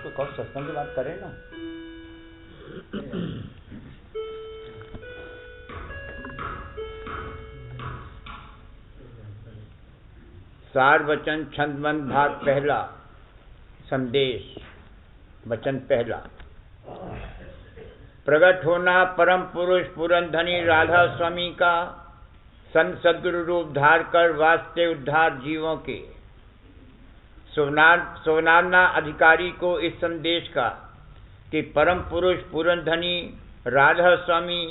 तो कौन सत्संग की बात करें ना। सार वचन छंदबंद भाग पहला। संदेश वचन पहला। प्रकट होना परम पुरुष पुरंधनी राधा स्वामी का संत सद्गुरु रूप धार कर वास्ते उद्धार जीवों के। सोनारना अधिकारी को इस संदेश का कि परम पुरुष पुरंधनी राधा स्वामी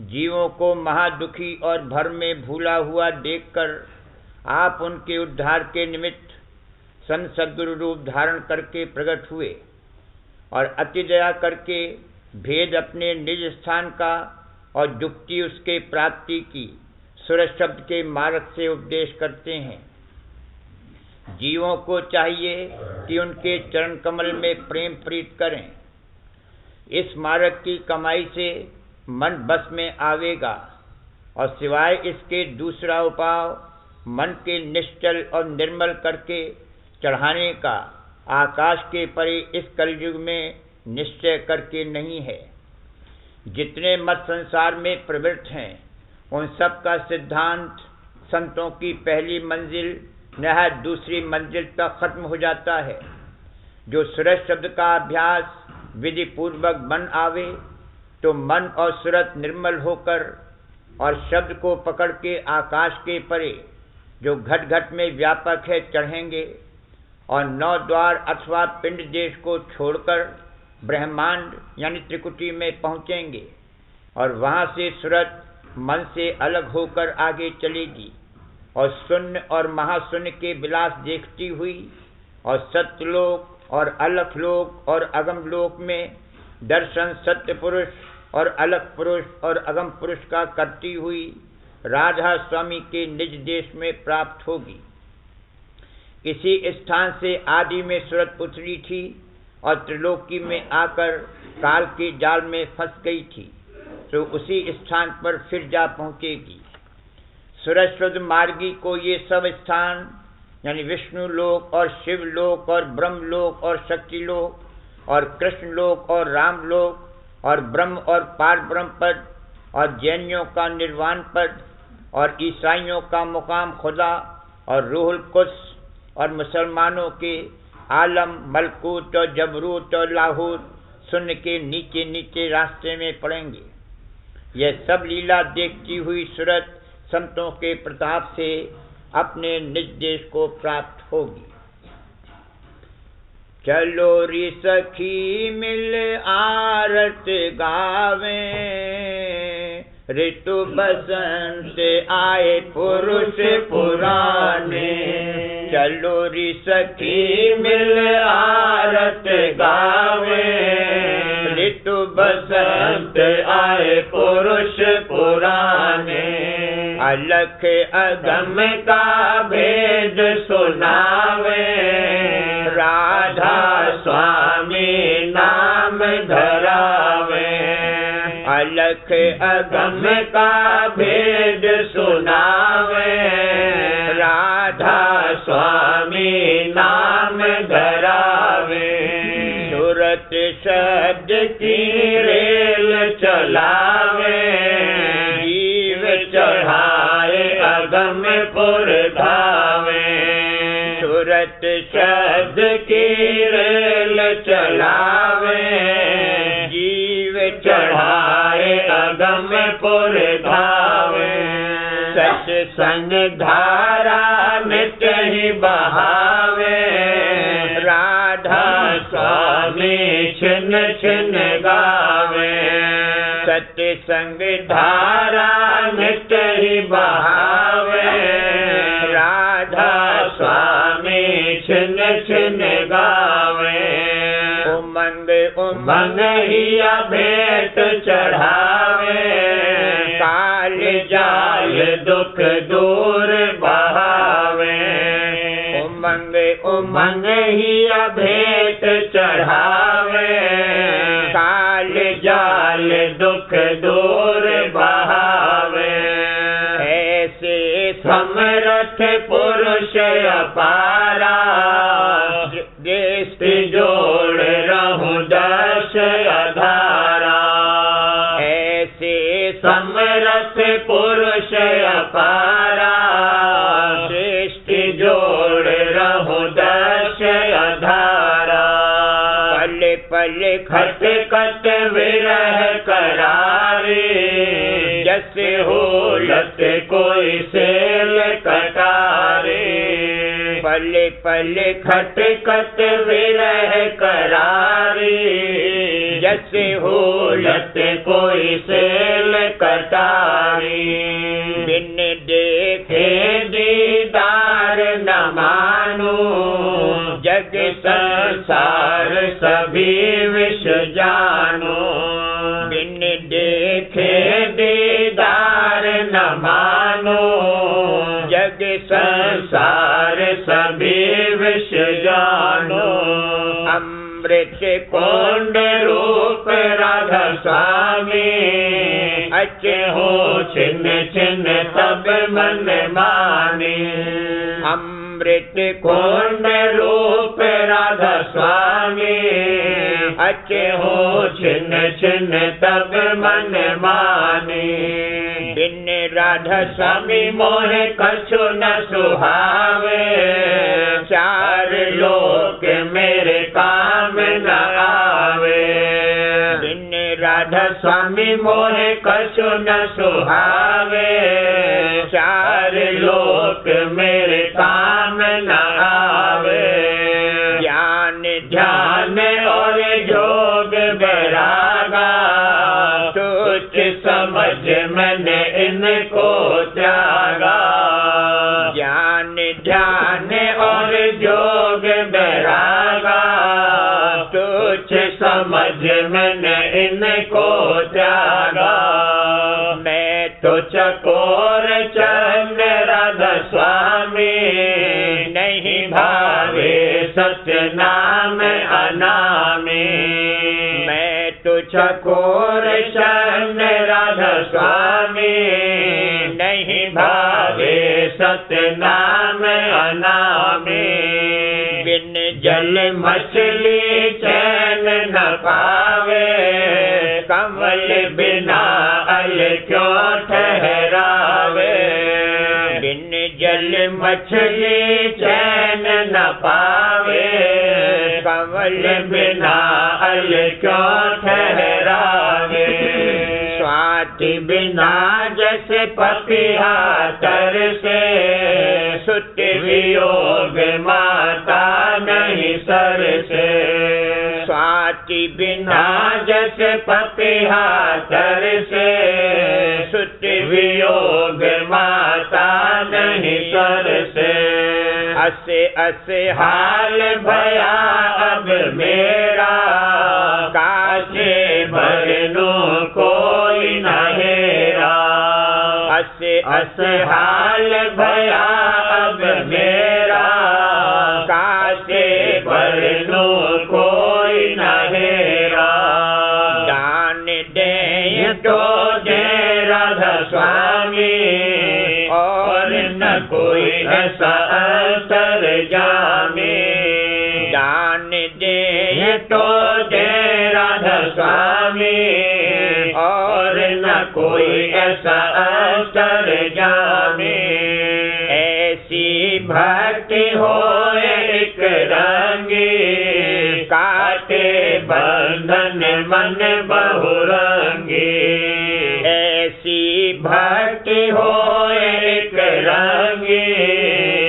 जीवों को महादुखी और भर में भूला हुआ देखकर आप उनके उद्धार के निमित्त संत सद्गुरु रूप धारण करके प्रकट हुए और अति दया करके भेद अपने निज स्थान का और युक्ति उसके प्राप्ति की सूरज शब्द के मार्ग से उपदेश करते हैं। जीवों को चाहिए कि उनके चरण कमल में प्रेम प्रीत करें। इस मार्ग की कमाई से मन बस में आवेगा और सिवाय इसके दूसरा उपाय मन के निश्चल और निर्मल करके चढ़ाने का आकाश के परे इस कलयुग में निश्चय करके नहीं है। जितने मत संसार में प्रवृत्त हैं उन सब का सिद्धांत संतों की पहली मंजिल नहा दूसरी मंजिल तक खत्म हो जाता है। जो सूरज शब्द का अभ्यास विधि पूर्वक बन आवे तो मन और सूरत निर्मल होकर और शब्द को पकड़ के आकाश के परे जो घट घट में व्यापक है चढ़ेंगे और 9 द्वार अथवा पिंड देश को छोड़कर ब्रह्मांड यानी त्रिकुटी में पहुँचेंगे और वहाँ से सूरत मन से अलग होकर आगे चलेगी और शून्य और महाशून्य के विलास देखती हुई और सत्यलोक और अलख लोक और अगम लोक में दर्शन सत्य पुरुष और अलग पुरुष और अगम पुरुष का करती हुई राधा स्वामी के निज देश में प्राप्त होगी। इसी स्थान से आदि में सूरत उतरी थी और त्रिलोकी में आकर काल के जाल में फंस गई थी तो उसी स्थान पर फिर जा पहुँचेगी। सूरज मार्गी को ये सब स्थान यानी विष्णु लोक और शिव लोक और ब्रह्म लोक और शक्ति लोक और कृष्ण लोक और राम लोक और ब्रह्म और पार ब्रह्म पद और जैनियों का निर्वाण पद और ईसाइयों का मुकाम खुदा और रूहुल कुद्स और मुसलमानों के आलम मलकूत और जबरूत और लाहौर शून्य के नीचे नीचे रास्ते में पड़ेंगे। यह सब लीला देखती हुई सूरत संतों के प्रताप से अपने निज देश को प्राप्त होगी। चलो री सखी मिल आरत गावे ऋतु बसंत आए पुरुष पुराने। चलो री सखी मिल आरत गावे ऋतु बसंत आए पुरुष पुराने। अलख अगम का भेद सुनावे राधा स्वामी नाम धरावे। अलख अगम का भेद सुनावे राधा स्वामी नाम धरावे। सूरत शब्द की रेल चलावे जीव चढ़ाए अगम पुर धावे। सूरत शब्द की रेल चलावे जीव चढ़ाए अगम पुर धावे। सत्संग धारा नित ही बहावे राधा स्वामी छिन छिन गावे। सत्संग धारा नित ही बहावे राधा स्वामी छिन छिन गावे। उमंग उमंग हिया भेंट चढ़ावे काल जाल दुख दूर बहावे। उमंग उमंग हिया भेंट चढ़ावे काल जाल दुख दूर बहावे। ऐसे समर्थ पुरुष अपारा देश जोड़ ऐसे समरथ पुरुष अपारा, सृष्टि जोड़ रहो दश अधारा। पल पल खट खट विरह करारे, जैसे हो लत कोई सेल कटारे। पल पल खट खट विरह करारे, जैसे हो लत कोई सेल कटारे। बिन देखे दीदार न मानो, जग संसार सभी विष जानो। बिन देखे दीदार न मानो, जग संसार सभी विष जानो। अमृत कुंड रूप राधा स्वामी, अच्छे हो छिन्न छिन्न सब मन माने। अमृत कुंड रूप राधा स्वामी, अच्छे हो छिन्न छिन्न तब मन माने। बिन राधा स्वामी मोहे कछु न सुहावे, चार लोक मेरे काम न आवे। बिन राधा स्वामी मोहे कछु न सुहावे, चार लोक मेरे काम न आवे। ज्ञान ध्यान और योग बैरागा, तुच्छ समझ मैंने इनको त्यागा। ज्ञान ध्यान और योग बैरागा, तुच्छ समझ मैंने इनको त्यागा। मैं तो चकोर चंद राधा स्वामी, नहीं भावे सत्य नाम अनामी। मैं तो चकोर चंद राधा स्वामी, नहीं भावे सत्य नाम अनामी। बिन जल मछली चैन न पावे, कमल बिना अल क्यों ठहरावे। बिन जल मछली चैन न पावे, कमल बिना अल क्यों ठहरावे। स्वाति बिना जैसे पपिया तरसे, सुत वियोग माता नहीं सरसे। स्वाति बिना जैसे पपिया तरसे, सुत वियोग माता नहीं सरसे। असे असे हाल भया अब मेरा, कासे भरनो कोई न हेरा। असे असे हाल भया अब मेरा, कासे भरनो कोई न हेरा। दान दे तो दे राधा स्वामी, और न कोई ऐसा असर जामे। दान दे तो दे राधा स्वामी, और न कोई ऐसा असर जामे। ऐसी भक्ति हो एक रंगी, काटे बंधन मन बहुरंगी। ऐसी भक्ति हो एक रंगी,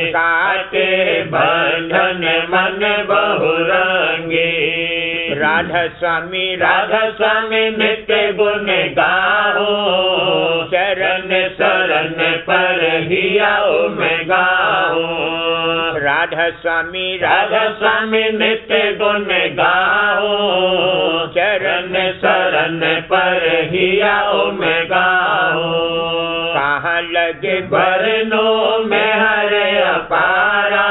काटे बंधन मन बहुरंगी। राधा स्वामी नित्य गुण गाओ, चरण शरण पर ही आओ मैं गाओ। राधा स्वामी नित्य गुण गाओ, चरण शरण पर ही आओ मैं गाओ। कहाँ लगे बरनों में हरे अपारा,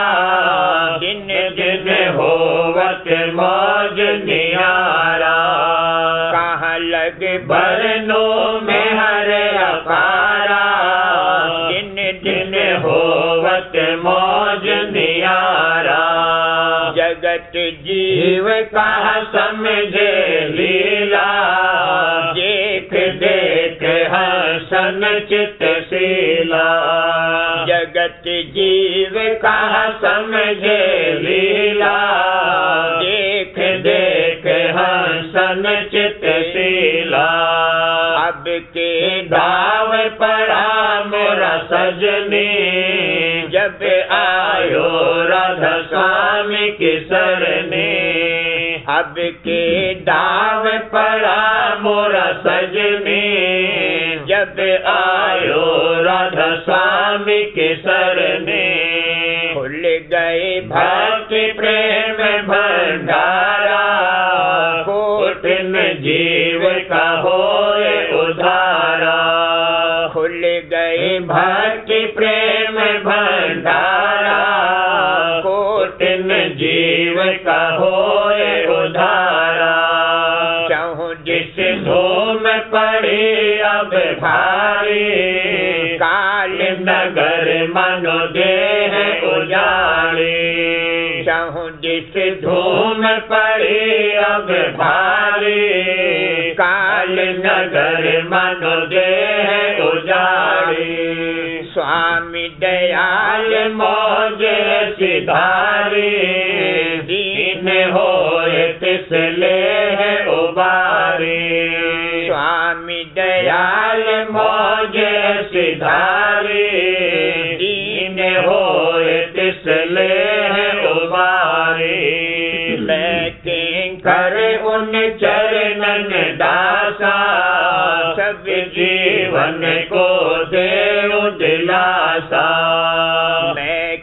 दिन दिन होवत मौज नियारा। कहाँ लगे बरनों में हरे अपारा, दिन दिन होवत मौज नियारा। जगत जीव कहाँ समझे लीला, देख देख सन चितशीला। जगत जीव का समझे लीला, देख देख हंसन चितशीला। अब के दाव पड़ा मोरा सजनी, जब आयो राधा स्वामी की सरनी। अब के दाव पड़ा मोरा सजनी, जब आयो राधा स्वामी के सरने। खुल गए भक्ति प्रेम भंडारा, कोटिन जीव का होए उधारा। खुल गए भक्ति प्रेम भंडारा, कोटिन जीव का होए उधारा। चाहूं जिस धूम पड़ी अब भारी, काल नगर मनो देह उजाड़ी। चाहूं जिस धूम पड़ी अब भारी, काल नगर मनो देह उजाड़ी। स्वामी दयाल मौज सिधारी, दीन होए तिसले उबारी। स्वामी दयाल मौज सिधारी, दीन होए तिसले उबारी। मैं कर उन चरणन दासा, सब जीवन को देव दिलासा। मैं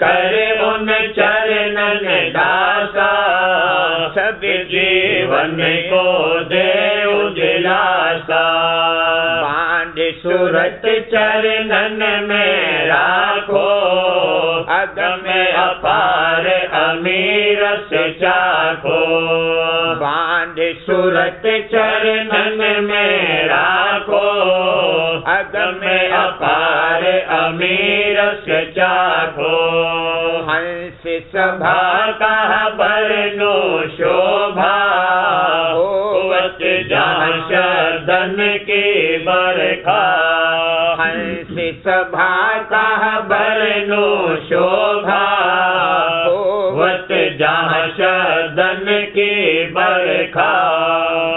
कर उन चरणन दासा, सब जीवन को देव दिलासा। बांध सूरत चरणन में राखो, अगम अपार अमीर से चाखो। बांध सूरत चरणन में राखो, अगम अपार अमीर से चाखो। हंस सभा का बरनो शोभा, होवत जहाँ शर्दन की बरखा। हंस सभा का बरनो शोभा, होवत जहाँ शर्दन की बरखा।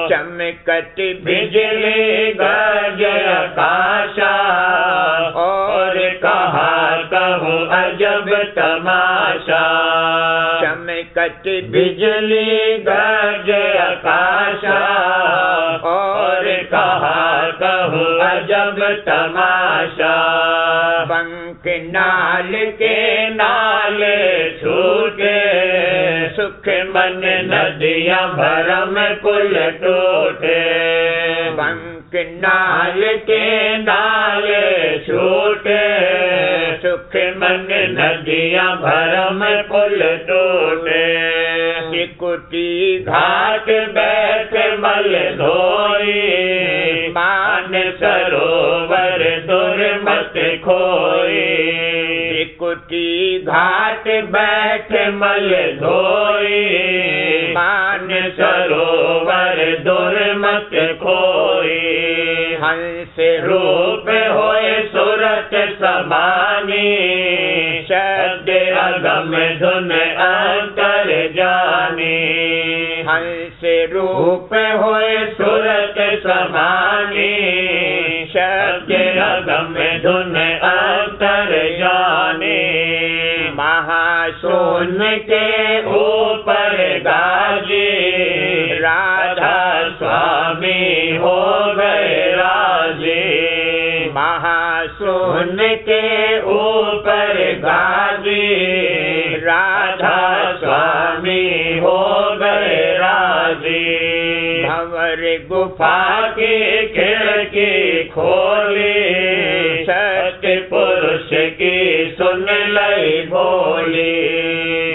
चमकत बिजली गरज आकाशा, और कहा कहूँ अजब तमाशा। चमकत बिजली गरज आकाशा, और कहा कहूँ अजब तमाशा। पंख नाल के नाले छूटे, सुख मन नदियाँ भरम पुल टूटे। पंख नाल के नाले छूटे, सुख मन नदियाँ भरम पुल टूटे। सिकुटी घाट बैठ मल धोई, मान सरोवर दुर्मत खोई। सिकुटी घाट बैठ मल धोई, मान सरोवर दुर्मत खोई। हंस रूप होए सूरत समानी, शब्द अगम धुन अंतर जानी। हंस रूप होए सूरत समानी, शब्द अगम धुन अंतर जानी। महासोन सोन के ऊपर गाजी, राधा स्वामी हो गए राजी। महासोन सोन के ऊपर गाजी, राधा स्वामी हो गए राजी। भंवर गुफा की खिड़की खोली, सत्य पुरुष की सुन लई बोली।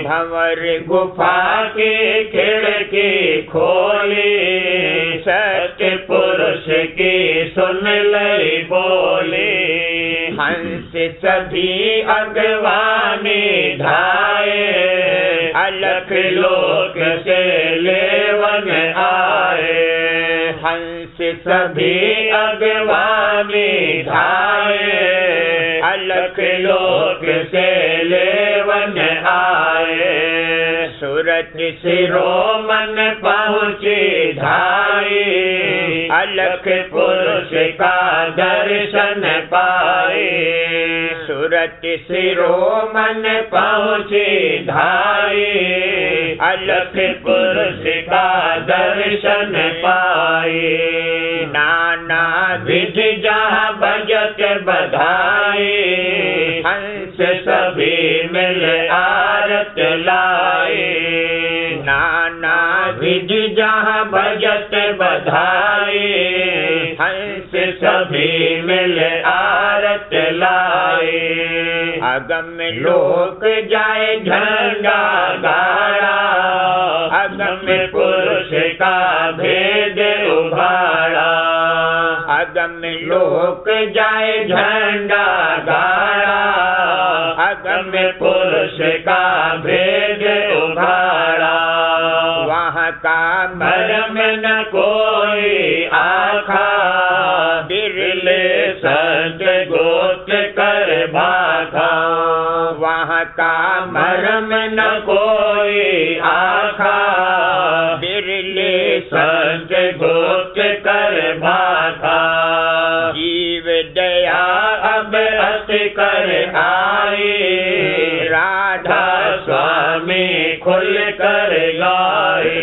भंवर गुफा की खिड़की खोली, सत्य पुरुष की सुन लई बोली। हंस सभी अगवानी ढाए, अलख लोक से लेवन आए। हंस सभी अगवानी धाये, अलख लोक से लेवन आए। सूरत शिरोमन पहुँची धाई, अलख पुरुष का दर्शन पाए। सूरत शिरोमन पहुँची धाई, अलख पुरुष का दर्शन पाए। नाना विधि जहाँ बजत बधाई, हंस सभी मिल आरत लाए। नाना विधि जहाँ बजत बधाई, हंस सभी मिल आरत लाए। अगम लोक जाए झंडा गाड़ा, अगम पुरुष का भेद उभाड़ा। अगम लोक जाए झंडा गाड़ा, अगम पुरुष का भेद उभाड़ा। वहाँ का मरम न कोई आखा, बिरले संत गोत कर भाखा। वहाँ का मरम न कोई आखा, बिरले संत गोत कर भाखा। जीव दया अब अस कर आई, राधा स्वामी खुल कर गाए।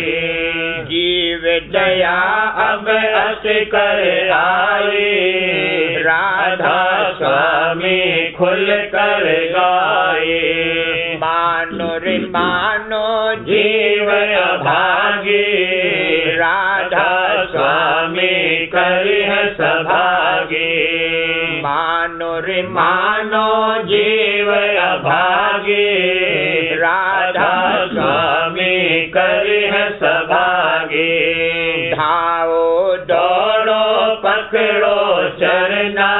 जीव दया अब अस कर आई, राधा स्वामी खुल कर गाए। मानो रे मानो जीव अभागी, राधा स्वामी करिह सभागी। मानो रे मानो जीव अभागी, राधा स्वामी करिह सभागी। धाओ दौड़ो पकड़ो चरना,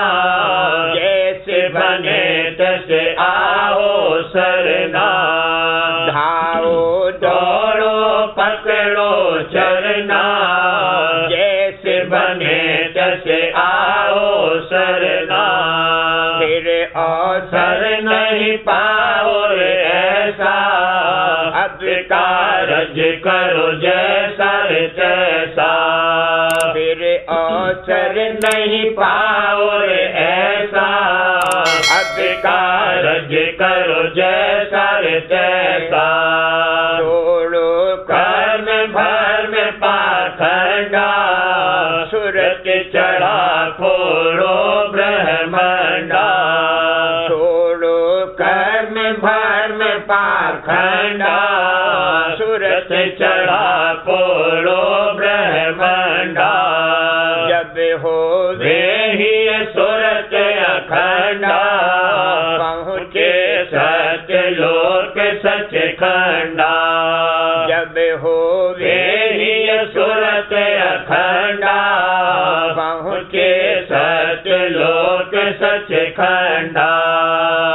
जैसे बने तैसे आओ सरना। धाओ दौड़ो पकड़ो चरना, जैसे बने तैसे आओ सरना। फिर सर नहीं पाओ रे ऐसा, अब कारज करो जैसा तैसा। फिर सर नहीं पाओ रे ऐसा, अब कारज करो जैसा तैसा। छोड़ो कर्म भर्म पाखंडा, सुरत चढ़ा फोड़ो ब्रह्मंडा। छोड़ो कर्म भर्म पाखंडा, सुरत चढ़ा फोड़ो ब्रह्मंडा। जब हो वे ही सुरत अखंडा, पहुँचे सत्य लोक सचखंडा। जब हो वे ही सुरत अखंडा, पहुँचे सत्य लोक सचखंडा।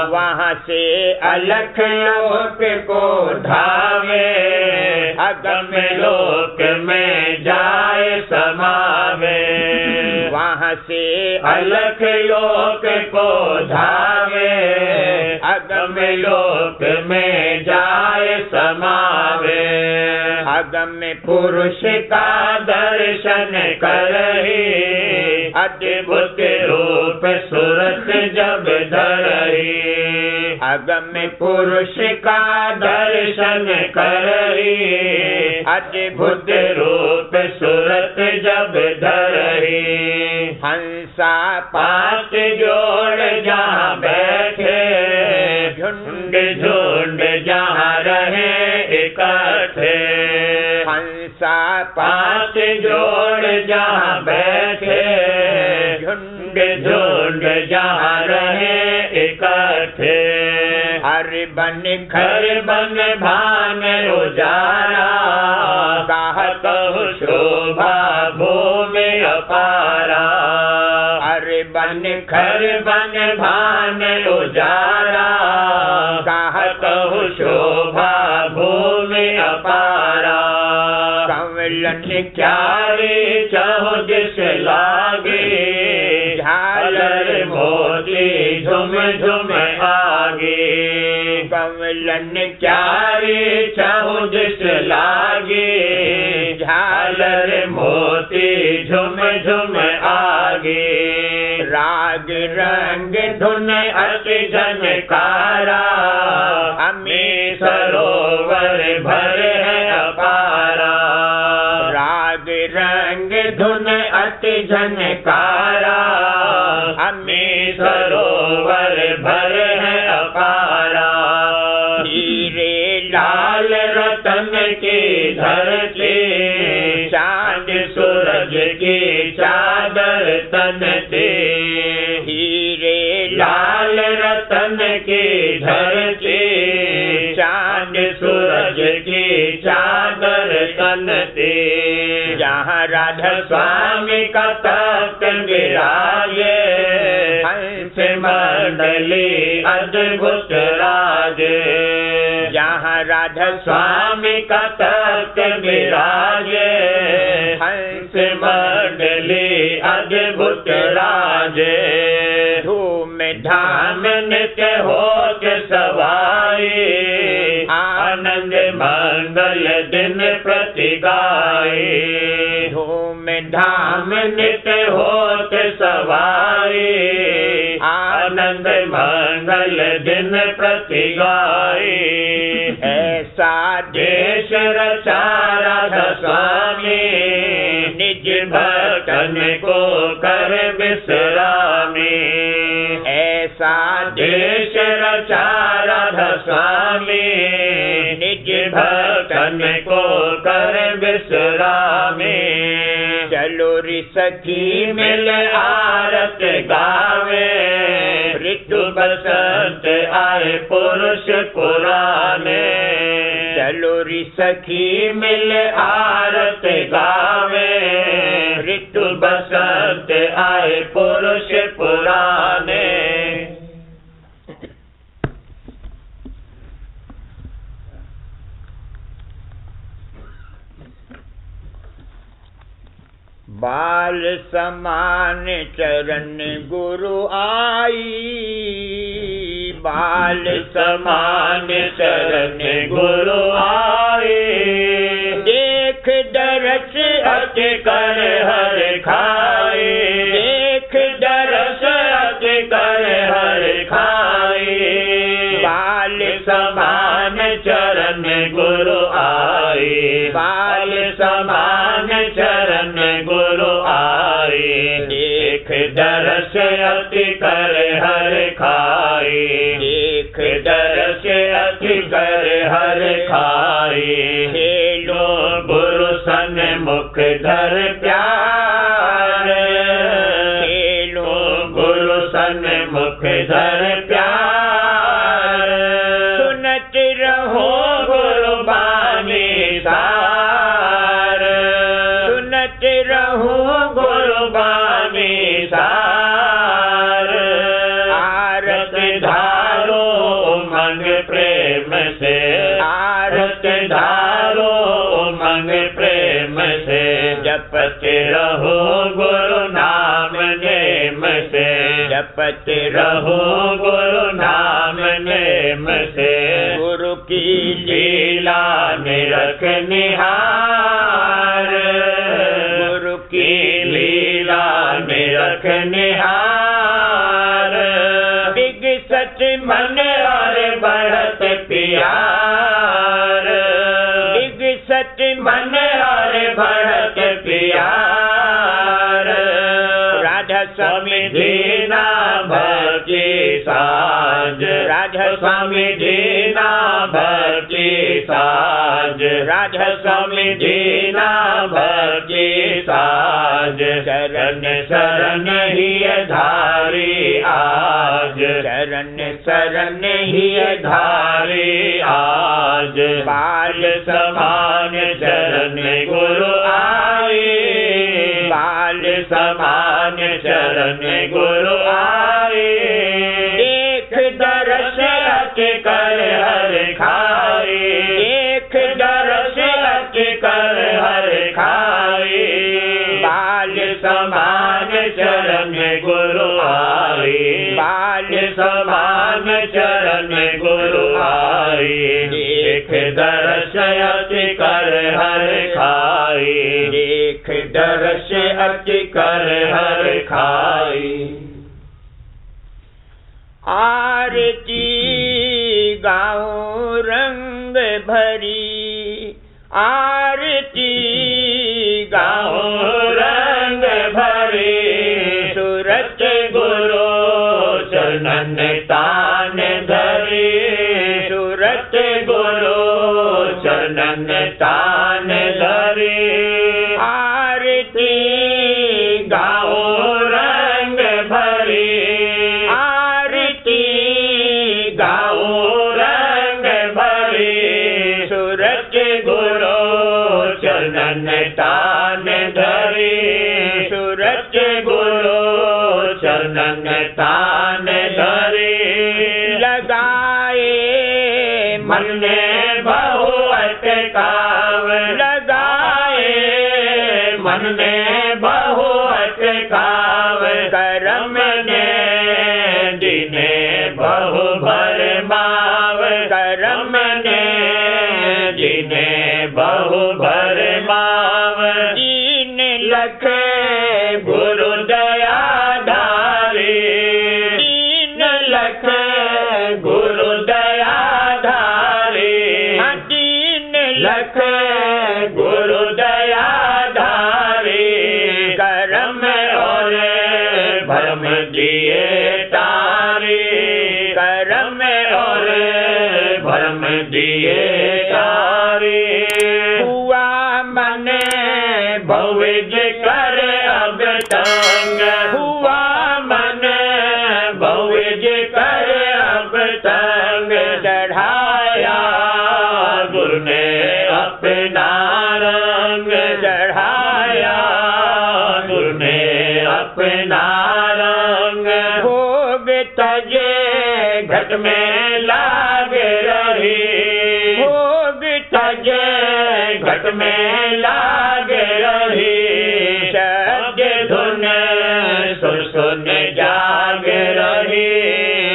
वहाँ से अलख लोक को धावे, अगम लोक में जाए समावे। वहाँ से अलख लोक को धावे, अगम लोक में जाए समावे। अगम पुरुष का दर्शन करही, अद्भुत रूप सूरत जब धरही। अगम पुरुष का दर्शन करही, अद्भुत रूप सूरत जब धरही। हंसा पांच जोड़ जहाँ बैठे, झुंड झुंड जहाँ रहे इकट्ठे। हंसा पांच जोड़ जहाँ बैठे, झुंड झुंड जहाँ रहे इकट्ठे। हर बन घर बन भान उजारा, कहत शोभा भूमि अपारा। हर बन घर बन भान उजारा, कहत शोभा भूमि अपारा। कमल मिलन क्यारी चाहो जिस लागे, झालर मोती झुम झुम आगे। कमलन क्यारी चाहो जिस लागे, झालर मोती झुम झुम आगे। राग रंग धुन अति झनकारा, हमें सरोवर भर है अपारा। राग रंग धुन अति झनकारा, हमें सरोवर भर है अपारा। हीरे लाल रतन की धरती, चांद सूरज की चादर तन पे। हीरे लाल रतन की धरती, चांद सूरज की चादर तन पे। जहाँ राधा स्वामी का तख्त विराजे, हंस मंडली अद्भुत राजे। जहाँ राधा स्वामी का तख्त विराजे, हंस मंडली अद्भुत राजे। धूम धाम नित्य होत सवाई, आनंद मंगल दिन प्रति गाए। धूम धाम नित्य होत सवाई, आनंद मंगल दिन प्रति गाए। ऐसा देश रचा राधा स्वामी, निज भक्तन को कर विश्रामी। ऐसा देश रचा राधा स्वामी, निज भक्तन को कर विश्रामी। चलो रि सखी मिल आरत गावे, ऋतु बसंत आए पुरुष पुराने। चलो रि सखी मिल आरत गावे, ऋतु बसंत आए पुरुष पुराने। बाल समान चरण गुरु आई, बाल समान चरण गुरु आए। देख दरस अति कर हर खाए, देख दरस अति कर हर खाए। बाल समान चरण गुरु आए, बाल समान चरण गुरु आए। देख दरस अति कर हर खाए, देख दरस अति कर हर खाए। हेलो गुरु सन मुख धर प्यार, हेलो गुरु सन मुख धर प्यार। सुनत रहो गुरु बानी सार, सुनत रहो गुरु बानी सार। आरत धारो उमंग प्रेम से, आरत धारो उमंग प्रेम से। जपत रहो गुरु नाम नेम से, जपत रहो गुरु नाम नेम से। गुरु की लीला निरख निहार, गुरु की लीला निरख निहार। विगसत मन और बढ़त प्यार, विगसत मन और बढ़त प्यार। राधा स्वामी दीना भक्ति साज, राधा स्वामी दीना भक्ति साज। राधा स्वामी दीना भक्ति साज। शरण शरण ही धारी आज, शरण शरण ही धारी आज। बाल समान चरण गुरु आए, बाल समान चरण गुरु आए। देख दरस अति कर हर खाए, देख दरस अति कर हर खाए। गुरु आई, बाल समान चरण गुरु आई, देख दर्श अति कर हर खाई, देख दर्श अति कर हर खाई। आरती गाऊं रंग भरी, आरती गाऊं रंग भरी, सूरत गुरु चरणन तान धरी, सूरत गुरु चरणन तान धरी। आरती गाऊं रंग भरी, आरती गाऊं रंग भरी, सूरत गुरु चरणन तान धरी, सूरत गुरु चरणन तान धरी। लगाए मन में बहु अटकाव, लगाए मन में बहु अटकाव, करम ने दिने बहु भरमाव, करम ने दिने बहु भरमाव। दीन लख गुरु दया धारी, दीन लख गुरु दया धारी, दीन लख गुरु दया धारी, करम और भरम दिए तारी, करम और भरम दिए तारी। हुआ मन भविज कर अब तंग, हुआ मन भविज कर अब तंग, चढ़ाया गुरु ने अपना रंग, चढ़ाया गुरु ने अपना रंग। भोग तजे घट में लाग रही, भोग तजे घट में लाग रही, शब्द धुन सुन सुन जाग रही,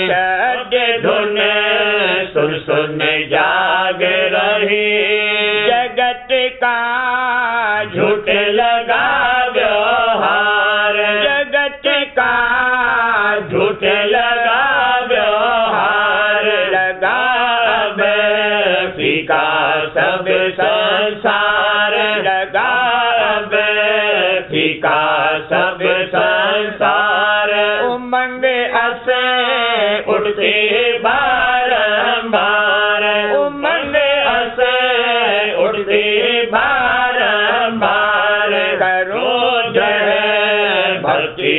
शब्द धुन सुन सुन जाग रही। जगत का झूठ लगा व्यवहार, जगत का झूठ लगा व्यवहार, लगा अब फीका सब संसार, लगा अब फीका सब संसार। उमंग अस उठते बारंबार, उमंग अस उठते बारंबार, करो जय भक्ति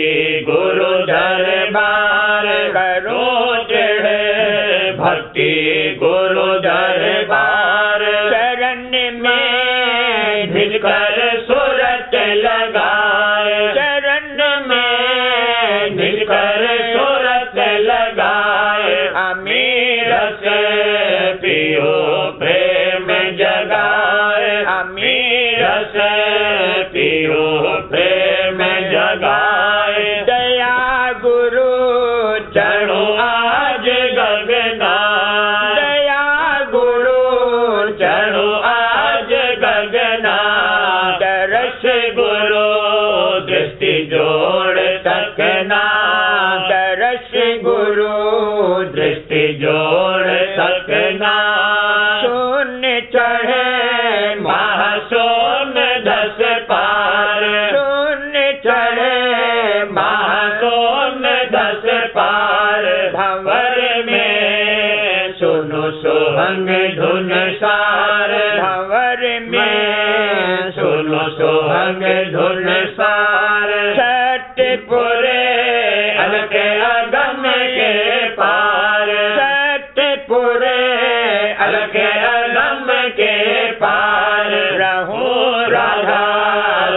गुरु दरबार, करो जय भक्ति गुरु दरबार। चरण में भिजकर सुरत लगाए, चरण में भिजकर सुरत लगाए, अमीर से पियो प्रेम जगाए, अमीर से पियो प्रेम जगाए। दया गुरु चढ़ो आज गगना, दया गुरु चढ़ो आज गगना, दर्श गुरु दृष्टि जोड़ सकना, दर्श गुरु दृष्टि जोड़ सकना। सुन चढ़े महासोम 10 पार, सुन चढ़े महासोम 10 पार, भंवर में सुनो सोहंग धुन सार, भंवर में सुनो सोहंग धुन सार। सतपुरे अलके अगम के पार, सतपुरे अलके अगम के पार, रहूं राधा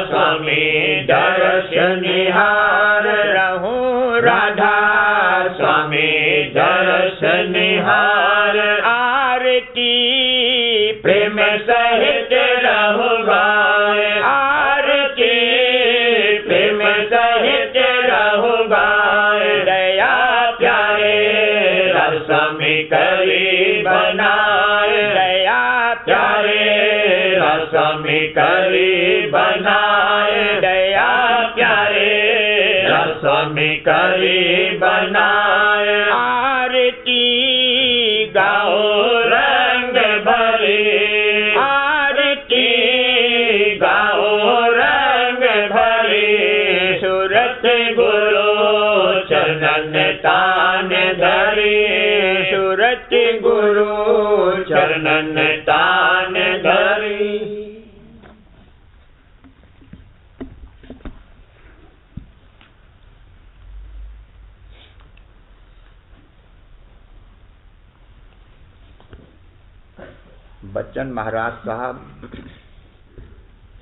स्वामी दर्शन निहार, रहूं राधा स्वामी दर्शन निहार। आरती प्रेम सहित रहु गाए, आरती प्रेम सहित रहु करी बनाए, दया प्यारे रसमी करी बनाए, दया प्यारे रसमी करी बनाए। आरती गाओ रंग भरी, आरती गाओ रंग भरी, सूरत गुरु चरण तान धरी, सूरत गुरु चरण तान धरी। बच्चन महाराज साहब,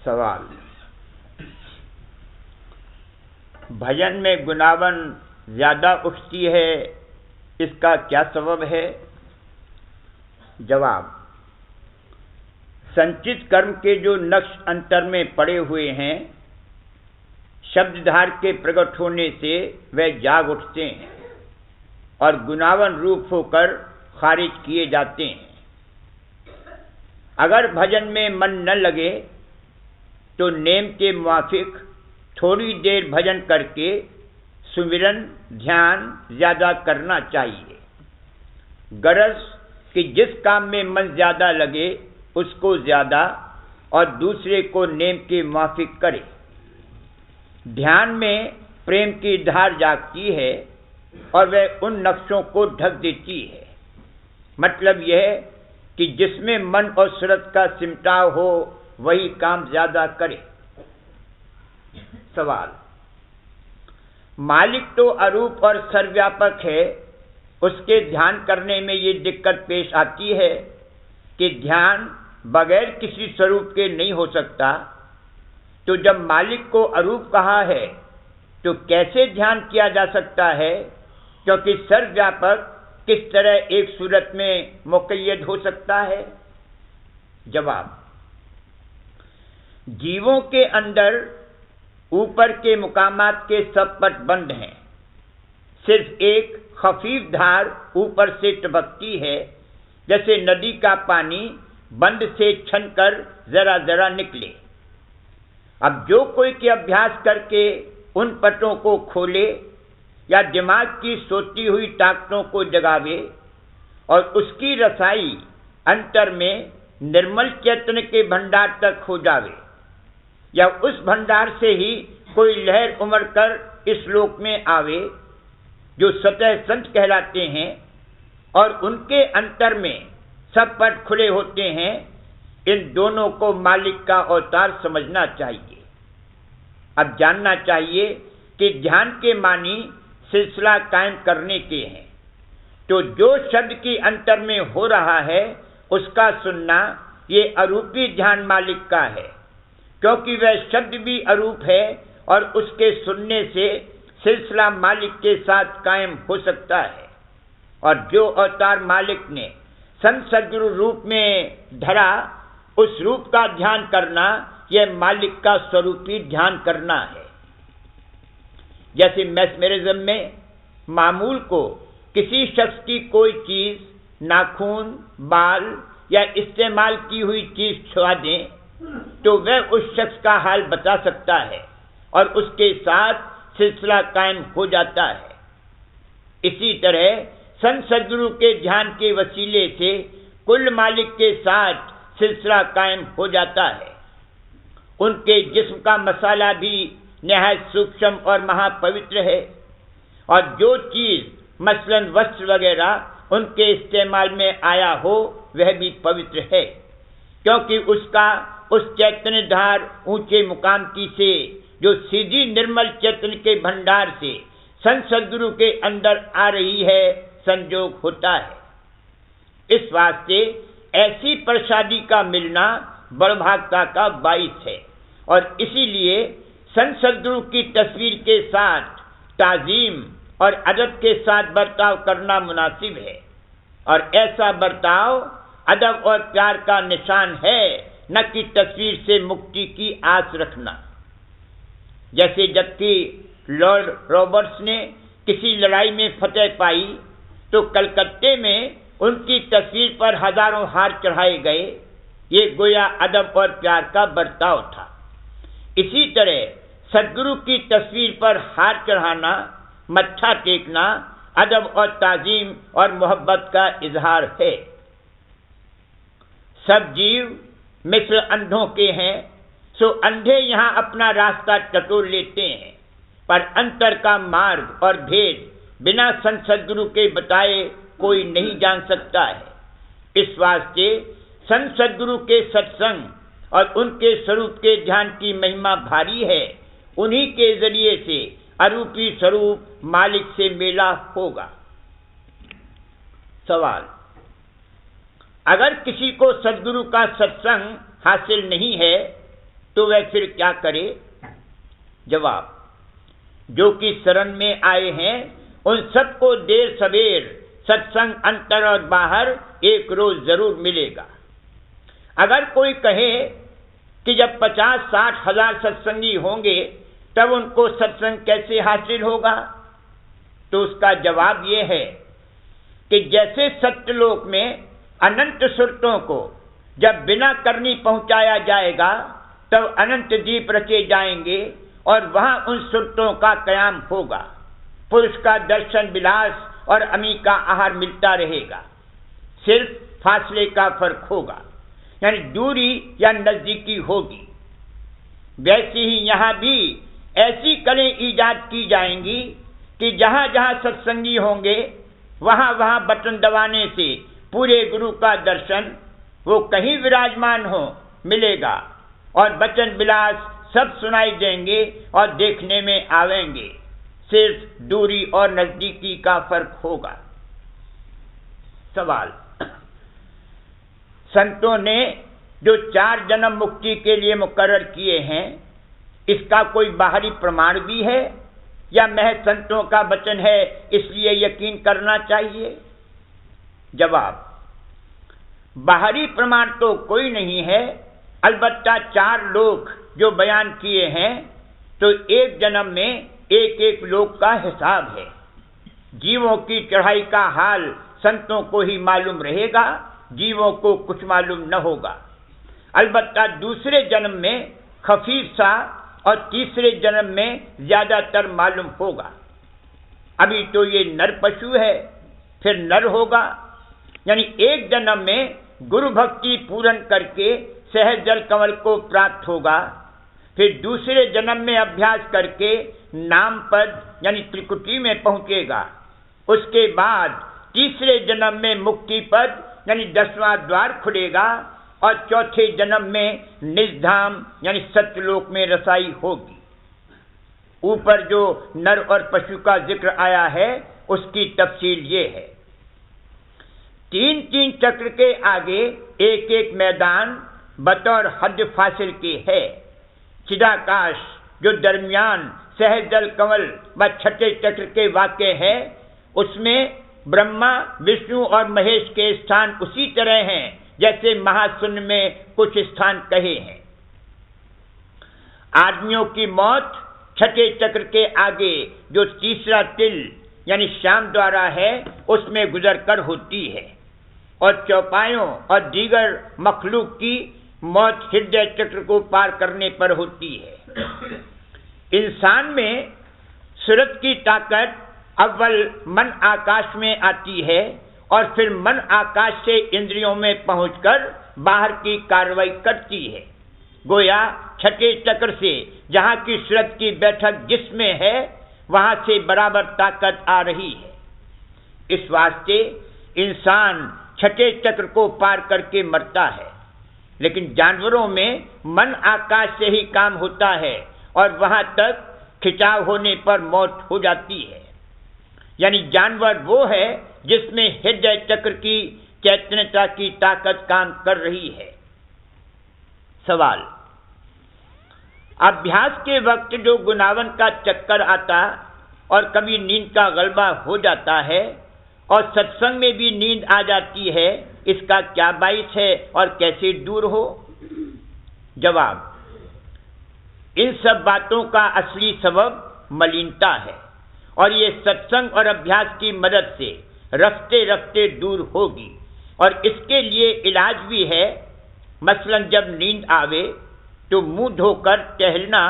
सवाल, भजन में गुनावन ज्यादा उठती है, इसका क्या सबब है? जवाब, संचित कर्म के जो नक्श अंतर में पड़े हुए हैं, शब्दधार के प्रकट होने से वे जाग उठते हैं और गुनावन रूप होकर खारिज किए जाते हैं। अगर भजन में मन न लगे तो नेम के मुआफिक थोड़ी देर भजन करके सुमिरन ध्यान ज्यादा करना चाहिए। गरज कि जिस काम में मन ज्यादा लगे उसको ज्यादा और दूसरे को नेम के मुआफिक करे। ध्यान में प्रेम की धार जागती है और वह उन नक्शों को ढक देती है। मतलब यह कि जिसमें मन और सूरत का सिमटाव हो वही काम ज्यादा करे। सवाल, मालिक तो अरूप और सर्वव्यापक है, उसके ध्यान करने में ये दिक्कत पेश आती है कि ध्यान बगैर किसी स्वरूप के नहीं हो सकता। तो जब मालिक को अरूप कहा है तो कैसे ध्यान किया जा सकता है, क्योंकि सर्वव्यापक किस तरह एक सूरत में मुक़य्यद हो सकता है? जवाब, जीवों के अंदर ऊपर के मुकामात के सब पट बंद हैं। सिर्फ एक खफीफ धार ऊपर से टपकती है, जैसे नदी का पानी बंद से छनकर जरा जरा निकले। अब जो कोई के अभ्यास करके उन पटों को खोले या दिमाग की सोती हुई ताकतों को जगावे और उसकी रसाई अंतर में निर्मल चैतन्य के भंडार तक हो जावे, या उस भंडार से ही कोई लहर उमड़ कर इस लोक में आवे जो सतह संत कहलाते हैं, और उनके अंतर में सब पट खुले होते हैं, इन दोनों को मालिक का अवतार समझना चाहिए। अब जानना चाहिए कि ध्यान के मानी सिलसिला कायम करने के हैं। तो जो शब्द की अंतर में हो रहा है उसका सुनना ये अरूपी ध्यान मालिक का है, क्योंकि वह शब्द भी अरूप है और उसके सुनने से सिलसिला मालिक के साथ कायम हो सकता है। और जो अवतार मालिक ने संत सद्गुरु रूप में धरा, उस रूप का ध्यान करना यह मालिक का स्वरूपी ध्यान करना है। जैसे मैस्मेरिज्म में मामूल को किसी शख्स की कोई चीज, नाखून, बाल या इस्तेमाल की हुई चीज छुआ दें तो वह उस शख्स का हाल बता सकता है और उसके साथ सिलसिला कायम हो जाता है। इसी तरह संत सद्गुरु के ध्यान के वसीले से कुल मालिक के साथ सिलसिला कायम हो जाता है। उनके जिस्म का मसाला भी निहायत सूक्ष्म और महापवित्र है, और जो चीज मसलन वस्त्र वगैरह उनके इस्तेमाल में आया हो वह भी पवित्र है, क्योंकि उसका उस चैतन्य धार ऊंचे मुकाम की से जो सीधी निर्मल चैतन्य के भंडार से संत सद्गुरु के अंदर आ रही है संजोग होता है। इस वास्ते ऐसी प्रसादी का मिलना बड़भाग्यता का बाइस है, और इसीलिए संत सद्गुरु की तस्वीर के साथ ताजीम और अदब के साथ बर्ताव करना मुनासिब है, और ऐसा बर्ताव अदब और प्यार का निशान है, न कि तस्वीर से मुक्ति की आस रखना। जैसे जबकि लॉर्ड रॉबर्ट्स ने किसी लड़ाई में फतेह पाई तो कलकत्ते में उनकी तस्वीर पर हजारों हार चढ़ाए गए। ये गोया अदब और प्यार का बर्ताव था। इसी तरह सद्गुरु की तस्वीर पर हार चढ़ाना, मत्था टेकना अदब और ताजीम और मोहब्बत का इजहार है। सब जीव मिस्र अंधों के हैं, सो अंधे यहाँ अपना रास्ता टटोल लेते हैं, पर अंतर का मार्ग और भेद बिना संत सद्गुरु के बताए कोई नहीं जान सकता है। इस वास्ते संत सद्गुरु के सत्संग और उनके स्वरूप के ध्यान की महिमा भारी है। उन्हीं के जरिए से अरूपी स्वरूप मालिक से मेला होगा। सवाल, अगर किसी को सद्गुरु का सत्संग हासिल नहीं है तो वह फिर क्या करे? जवाब, जो कि शरण में आए हैं उन सबको देर सवेर सत्संग अंतर और बाहर एक रोज जरूर मिलेगा। अगर कोई कहे कि जब 50-60 हजार सत्संगी होंगे तब उनको सत्संग कैसे हासिल होगा, तो उसका जवाब यह है कि जैसे सत्यलोक में अनंत सुरतों को जब बिना करनी पहुंचाया जाएगा तब अनंत दीप रचे जाएंगे और वहां उन सुरतों का कयाम होगा। पुरुष का दर्शन विलास और अमी का आहार मिलता रहेगा, सिर्फ फासले का फर्क होगा, यानी दूरी या नजदीकी होगी। वैसे ही यहां भी ऐसी कलें ईजाद की जाएंगी कि जहां जहां सत्संगी होंगे वहां वहां बटन दबाने से पूरे गुरु का दर्शन वो कहीं विराजमान हो मिलेगा और वचन विलास सब सुनाई देंगे और देखने में आवेंगे, सिर्फ दूरी और नजदीकी का फर्क होगा। सवाल, संतों ने जो 4 जन्म मुक्ति के लिए मुकर्रर किए हैं, इसका कोई बाहरी प्रमाण भी है या महज संतों का वचन है इसलिए यकीन करना चाहिए? जवाब, बाहरी प्रमाण तो कोई नहीं है, अलबत्ता 4 लोक जो बयान किए हैं तो एक जन्म में एक एक लोक का हिसाब है। जीवों की चढ़ाई का हाल संतों को ही मालूम रहेगा, जीवों को कुछ मालूम न होगा। अलबत्ता दूसरे जन्म में खफीफ सा और तीसरे जन्म में ज्यादातर मालूम होगा। अभी तो ये नर पशु है, फिर नर होगा, यानी एक जन्म में गुरु भक्ति पूर्ण करके सहज जल कमल को प्राप्त होगा, फिर दूसरे जन्म में अभ्यास करके नाम पद यानी त्रिकुटी में पहुंचेगा। उसके बाद तीसरे जन्म में मुक्ति पद यानी 10वां द्वार खुलेगा और चौथे जन्म में निजधाम यानी सत्यलोक में रसाई होगी। ऊपर जो नर और पशु का जिक्र आया है उसकी तफसील ये है। 3-3 चक्र के आगे एक एक मैदान बतौर हद फासिल के है। चिदाकाश जो दरमियान सहज जल कमल व छठे चक्र के वाक्य है, उसमें ब्रह्मा विष्णु और महेश के स्थान उसी तरह हैं जैसे महाशून्य में कुछ स्थान कहे हैं। आदमियों की मौत छठे चक्र के आगे जो तीसरा तिल यानी श्याम द्वारा है उसमें गुजर कर होती है, और चौपायों और दीगर मखलूक की मौत हृदय चक्र को पार करने पर होती है। इंसान में सूरत की ताकत अव्वल मन आकाश में आती है और फिर मन आकाश से इंद्रियों में पहुंचकर बाहर की कार्रवाई करती है। गोया छठे चक्र से जहां की सूरत की बैठक जिसमें है वहां से बराबर ताकत आ रही है। इस वास्ते इंसान छठे चक्र को पार करके मरता है, लेकिन जानवरों में मन आकाश से ही काम होता है और वहां तक खिंचाव होने पर मौत हो जाती है। यानी जानवर वो है जिसमें हृदय चक्र की चैतन्यता की ताकत काम कर रही है। सवाल, अभ्यास के वक्त जो गुनावन का चक्कर आता और कभी नींद का गलबा हो जाता है और सत्संग में भी नींद आ जाती है, इसका क्या बाइस है और कैसे दूर हो? जवाब, इन सब बातों का असली सबब मलिनता है और ये सत्संग और अभ्यास की मदद से रफ्ते रफ्ते दूर होगी। और इसके लिए इलाज भी है। मसलन जब नींद आवे तो मुंह धोकर टहलना,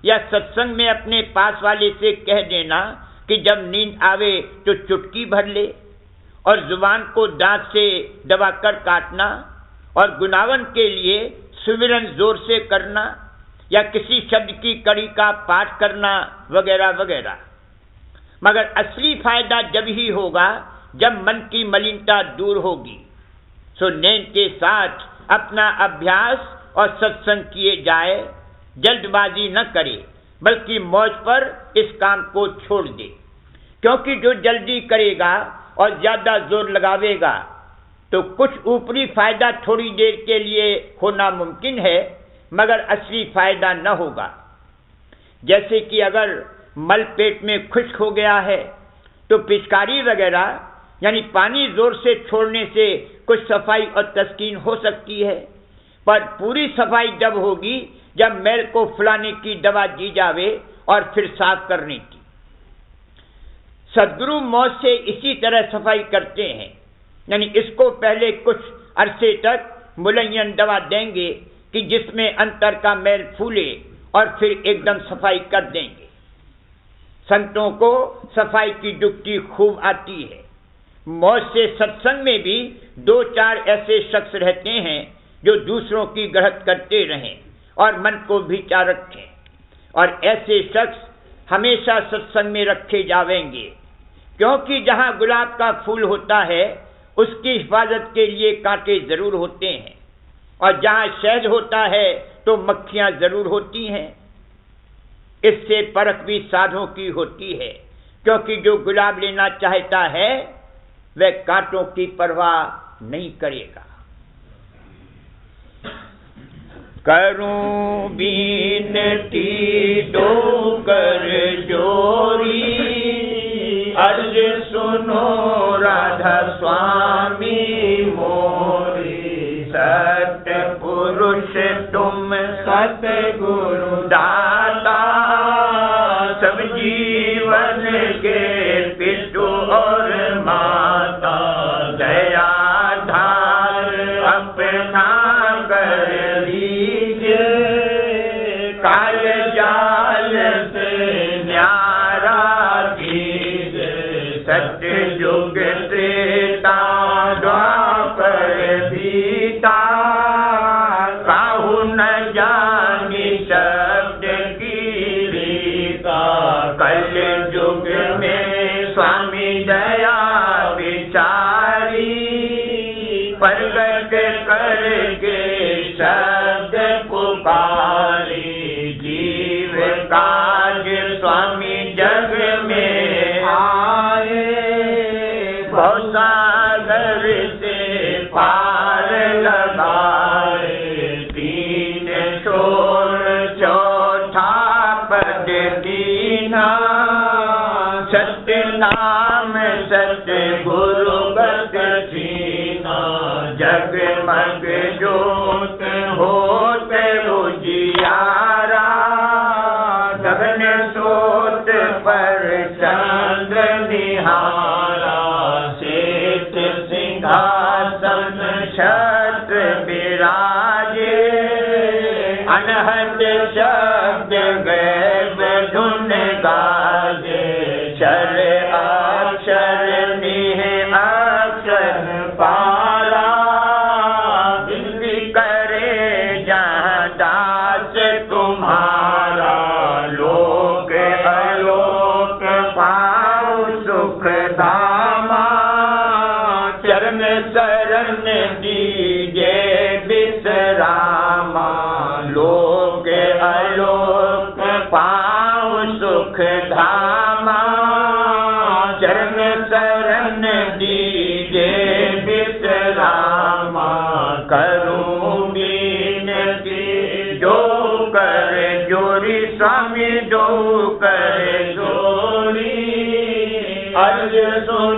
या सत्संग में अपने पास वाले से कह देना कि जब नींद आवे तो चुटकी भर ले, और जुबान को दांत से दबाकर काटना, और गुनावन के लिए सुमिरन जोर से करना, या किसी शब्द की कड़ी का पाठ करना, वगैरह वगैरह। मगर असली फायदा जब ही होगा जब मन की मलिनता दूर होगी। सो नैन के साथ अपना अभ्यास और सत्संग किए जाए, जल्दबाजी न करे, बल्कि मौज पर इस काम को छोड़ दे। क्योंकि जो जल्दी करेगा और ज्यादा जोर लगावेगा तो कुछ ऊपरी फायदा थोड़ी देर के लिए होना मुमकिन है, मगर असली फायदा न होगा। जैसे कि अगर मल पेट में खुश्क हो गया है तो पिचकारी वगैरह यानी पानी जोर से छोड़ने से कुछ सफाई और तस्कीन हो सकती है, पर पूरी सफाई जब होगी जब मैल को फुलाने की दवा दी जावे और फिर साफ करने की। सदगुरु मौज से इसी तरह सफाई करते हैं, यानी इसको पहले कुछ अरसे तक मुलय्यन दवा देंगे कि जिसमें अंतर का मैल फूले, और फिर एकदम सफाई कर देंगे। संतों को सफाई की जुक्ति खूब आती है। मौज से सत्संग में भी 2-4 ऐसे शख्स रहते हैं जो दूसरों की गढ़त करते रहें और मन को भी चार रखें, और ऐसे शख्स हमेशा सत्संग में रखे जावेंगे। क्योंकि जहां गुलाब का फूल होता है उसकी हिफाजत के लिए कांटे जरूर होते हैं, और जहां शहद होता है तो मक्खियां जरूर होती हैं। इससे परख भी साधुओं की होती है, क्योंकि जो गुलाब लेना चाहता है वह कांटों की परवाह नहीं करेगा। करूं बीनती दो कर जोरी, अर्ज सुनो राधा स्वामी मोरी। सत्य पुरुष तुम सतगुरु दाता, सब जीवन के पितु और माता। दया धार अपना कर लीजिए, काल जाल से न्यारा कीजिए। सत्य युग त्रेता द्वापर बीता, काहू न जानी शब्द की रीता। कल युग में स्वामी दया विचारी, प्रगट करके शब्द पुकारी। जीव काज स्वामी जग में आए, भवसागर से पार लगाए। तीन छोर चौथा पद दीना, सत्य नाम सत्य गुरु गत सीना। जगमग जोत होत उजियारा, गगन सोत पर चंद्र निहारा। श्वेत सिंहासन छत्र विराजे, अनहद शब्द गैब धुन गाजे। क्षर अक्षर निह अक्षर पारा, बिंदी करे जहाँ दास तुम्हारा। लोक अलोक पाओ सुख धामा, चरण शरण दीजे विश्रामा। लोक अलोक पाओ सुख धामा, चरण शरण दीजे विश्रामा। करूं बीनती जो कर जोरी, स्वामी जो कर जोरी। अर्ज सुनो